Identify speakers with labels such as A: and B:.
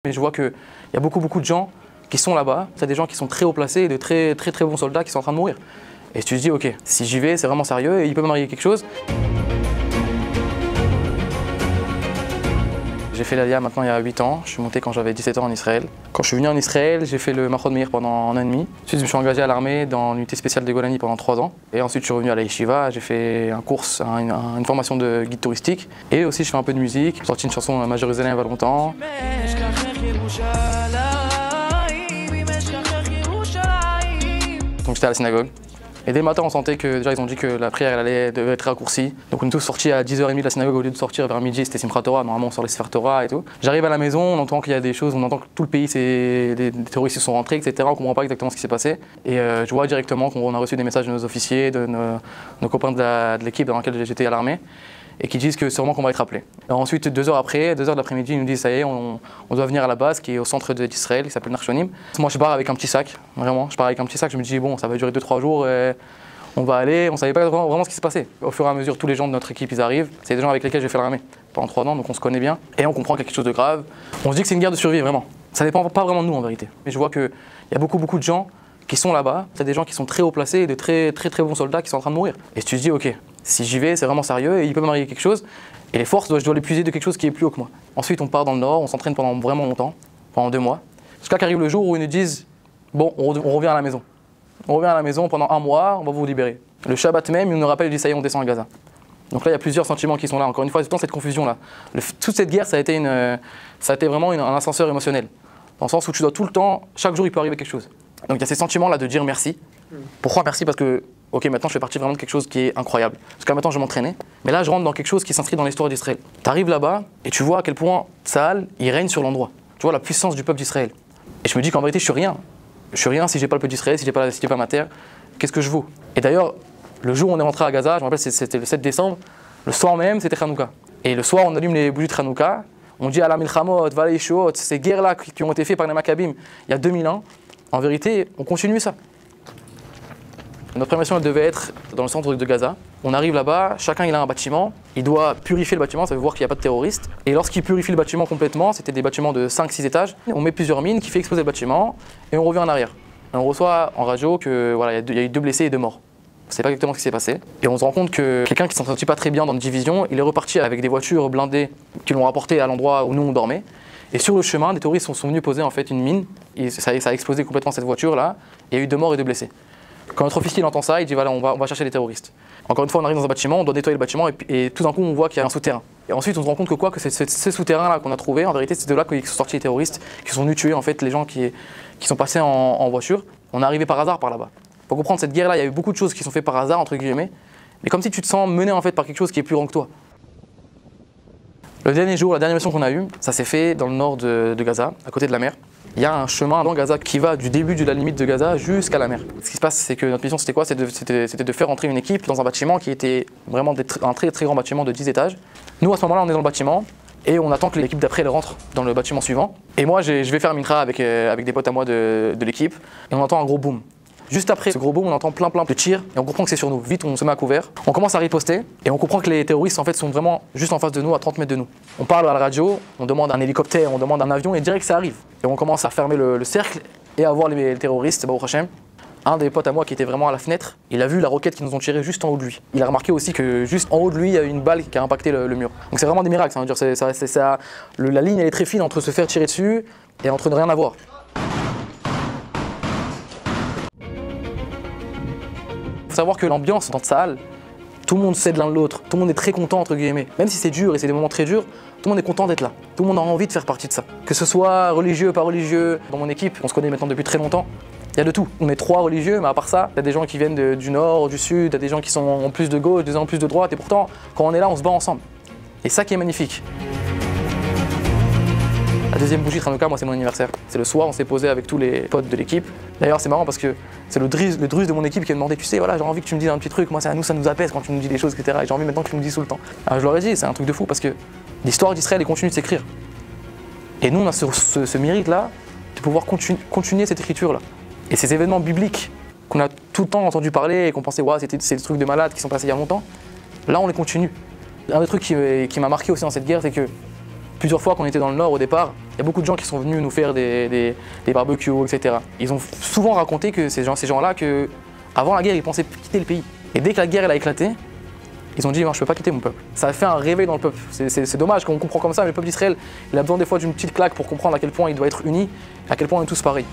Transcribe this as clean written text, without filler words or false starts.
A: Mais je vois qu'il y a beaucoup de gens qui sont là-bas, c'est des gens qui sont très haut placés et de très bons soldats qui sont en train de mourir. Et tu te dis, ok, si j'y vais, c'est vraiment sérieux et il peut m'arriver quelque chose. J'ai fait l'Aliyah maintenant il y a 8 ans, je suis monté quand j'avais 17 ans en Israël. Quand je suis venu en Israël, j'ai fait le Machon Meir pendant 1 an et demi. Ensuite, je me suis engagé à l'armée dans l'unité spéciale des Golani pendant 3 ans. Et ensuite, je suis revenu à la Yeshiva, j'ai fait une formation de guide touristique. Et aussi, je fais un peu de musique. J'ai sorti une chanson à Jérusalem il y a pas longtemps. Donc j'étais à la synagogue. Et dès le matin, on sentait que déjà ils ont dit que la prière devait être raccourcie. Donc on est tous sortis à 10h30 de la synagogue au lieu de sortir vers midi, c'était Simchat Torah, normalement on sort les Sefer Torah et tout. J'arrive à la maison, on entend qu'il y a des choses, on entend que tout le pays, des terroristes sont rentrés, etc. On ne comprend pas exactement ce qui s'est passé. Et je vois directement qu'on a reçu des messages de nos officiers, de nos copains de l'équipe dans laquelle j'étais à l'armée, et qui disent que sûrement qu'on va être appelé. Ensuite, 2 heures après, 2 heures de l'après-midi, ils nous disent ça y est, on doit venir à la base qui est au centre d'Israël, qui s'appelle Narshonim. Moi je pars avec un petit sac, vraiment, je pars avec un petit sac, je me dis bon, ça va durer 2-3 jours, on va aller, on ne savait pas vraiment ce qui se passait. Au fur et à mesure, tous les gens de notre équipe, ils arrivent, c'est des gens avec lesquels j'ai fait l'armée pendant 3 ans, donc on se connaît bien, et on comprend qu'il y a quelque chose de grave. On se dit que c'est une guerre de survie, vraiment. Ça dépend pas vraiment de nous en vérité. Mais je vois qu'il y a beaucoup de gens qui sont là-bas, c'est des gens qui sont très haut placés et de très bons soldats qui sont en train de mourir. Et tu te dis, ok, si j'y vais, c'est vraiment sérieux et il peut m'arriver quelque chose. Et les forces, je dois les puiser de quelque chose qui est plus haut que moi. Ensuite, on part dans le nord, on s'entraîne pendant vraiment longtemps, pendant 2 mois. Jusqu'à qu'arrive le jour où ils nous disent, bon, on revient à la maison. On revient à la maison pendant 1 mois, on va vous libérer. Le Shabbat même, il nous rappelle, il dit, ça y est, on descend à Gaza. Donc là, il y a plusieurs sentiments qui sont là. Encore une fois, c'est dans cette confusion-là. Toute cette guerre, ça a été vraiment un ascenseur émotionnel. Dans le sens où tu dois tout le temps, chaque jour, il peut arriver quelque chose. Donc il y a ces sentiments-là de dire merci. Pourquoi merci? Parce que, ok, maintenant je fais partie vraiment de quelque chose qui est incroyable. Jusqu'à maintenant je m'entraînais, mais là je rentre dans quelque chose qui s'inscrit dans l'histoire d'Israël. Tu arrives là-bas et tu vois à quel point Tsahal, il règne sur l'endroit. Tu vois la puissance du peuple d'Israël. Et je me dis qu'en vérité je suis rien. Je suis rien si j'ai pas le peuple d'Israël, si j'ai pas ma terre. Qu'est-ce que je vaux? Et d'ailleurs, le jour où on est rentré à Gaza, je me rappelle c'était le 7 décembre, le soir même c'était Hanouka. Et le soir on allume les bougies de Hanouka, on dit à la Milchamot, Vala Yeshuot, ces guerres-là qui ont été faites par les Maccabim il y a 2000 ans. En vérité, on continue ça. Notre première mission, elle devait être dans le centre de Gaza. On arrive là-bas, chacun il a un bâtiment, il doit purifier le bâtiment, ça veut voir qu'il n'y a pas de terroristes. Et lorsqu'il purifie le bâtiment complètement, c'était des bâtiments de 5-6 étages, on met plusieurs mines qui fait exploser le bâtiment et on revient en arrière. Et on reçoit en radio que voilà, il y a eu 2 blessés et 2 morts. On ne sait pas exactement ce qui s'est passé. Et on se rend compte que quelqu'un qui ne s'en sentit pas très bien dans notre division, il est reparti avec des voitures blindées qui l'ont rapporté à l'endroit où nous on dormait. Et sur le chemin, des terroristes sont venus poser en fait une mine, et ça a explosé complètement cette voiture-là, il y a eu 2 morts et 2 blessés. Quand notre officier entend ça, il dit voilà, on va chercher les terroristes. Encore une fois, on arrive dans un bâtiment, on doit nettoyer le bâtiment, et tout d'un coup, on voit qu'il y a un souterrain. Et ensuite, on se rend compte que ce souterrain-là qu'on a trouvé, en vérité, c'est de là qu'ils sont sortis les terroristes, qui sont venus tuer en fait les gens qui sont passés en voiture. On est arrivé par hasard par là-bas. Pour comprendre cette guerre-là, il y a eu beaucoup de choses qui sont faites par hasard, entre guillemets, mais comme si tu te sens mené en fait par quelque chose qui est plus grand que toi. Le dernier jour, la dernière mission qu'on a eue, ça s'est fait dans le nord de Gaza, à côté de la mer. Il y a un chemin dans Gaza qui va du début de la limite de Gaza jusqu'à la mer. Ce qui se passe, c'est que notre mission, c'était quoi? C'était de faire entrer une équipe dans un bâtiment qui était vraiment un très grand bâtiment de 10 étages. Nous, à ce moment-là, on est dans le bâtiment et on attend que l'équipe d'après rentre dans le bâtiment suivant. Et moi, je vais faire mincha avec des potes à moi de l'équipe et on entend un gros boom. Juste après ce gros boom, on entend plein de tirs et on comprend que c'est sur nous. Vite, on se met à couvert. On commence à riposter et on comprend que les terroristes en fait sont vraiment juste en face de nous, à 30 mètres de nous. On parle à la radio, on demande un hélicoptère, on demande un avion et direct ça arrive. Et on commence à fermer le cercle et à voir les terroristes, Baruch Hashem. Un des potes à moi qui était vraiment à la fenêtre, il a vu la roquette qu'ils nous ont tirée juste en haut de lui. Il a remarqué aussi que juste en haut de lui, il y a eu une balle qui a impacté le mur. Donc c'est vraiment des miracles, ça veut dire la ligne elle est très fine entre se faire tirer dessus et entre ne rien avoir. Il faut savoir que l'ambiance dans Tsahal, tout le monde s'aide l'un de l'autre, tout le monde est très content entre guillemets. Même si c'est dur et c'est des moments très durs, tout le monde est content d'être là. Tout le monde a envie de faire partie de ça. Que ce soit religieux, pas religieux. Dans mon équipe, on se connaît maintenant depuis très longtemps, il y a de tout. On est 3 religieux, mais à part ça, il y a des gens qui viennent du nord, du sud, il y a des gens qui sont en plus de gauche, des gens en plus de droite, et pourtant, quand on est là, on se bat ensemble. Et ça qui est magnifique. La deuxième bougie de Hanouka, moi c'est mon anniversaire. C'est le soir, on s'est posé avec tous les potes de l'équipe. D'ailleurs c'est marrant parce que c'est le druze de mon équipe qui a demandé, tu sais, voilà, j'ai envie que tu me dises un petit truc, moi ça nous apaise quand tu nous dis des choses, etc. Et j'ai envie maintenant que tu me dises tout le temps. Alors je leur ai dit, c'est un truc de fou parce que l'histoire d'Israël continue de s'écrire. Et nous on a ce mérite-là de pouvoir continuer cette écriture-là. Et ces événements bibliques qu'on a tout le temps entendu parler et qu'on pensait, ouais, c'est des trucs de malades qui sont passés il y a longtemps, là on les continue. Un des trucs qui m'a marqué aussi dans cette guerre, c'est que Plusieurs fois quand on était dans le nord au départ, il y a beaucoup de gens qui sont venus nous faire des barbecues, etc. Ils ont souvent raconté que ces gens-là, que avant la guerre, ils pensaient quitter le pays. Et dès que la guerre elle a éclaté, ils ont dit non, je peux pas quitter mon peuple. Ça a fait un réveil dans le peuple. C'est dommage qu'on comprend comme ça, mais le peuple d'Israël, il a besoin des fois d'une petite claque pour comprendre à quel point il doit être uni, à quel point on est tous pareils.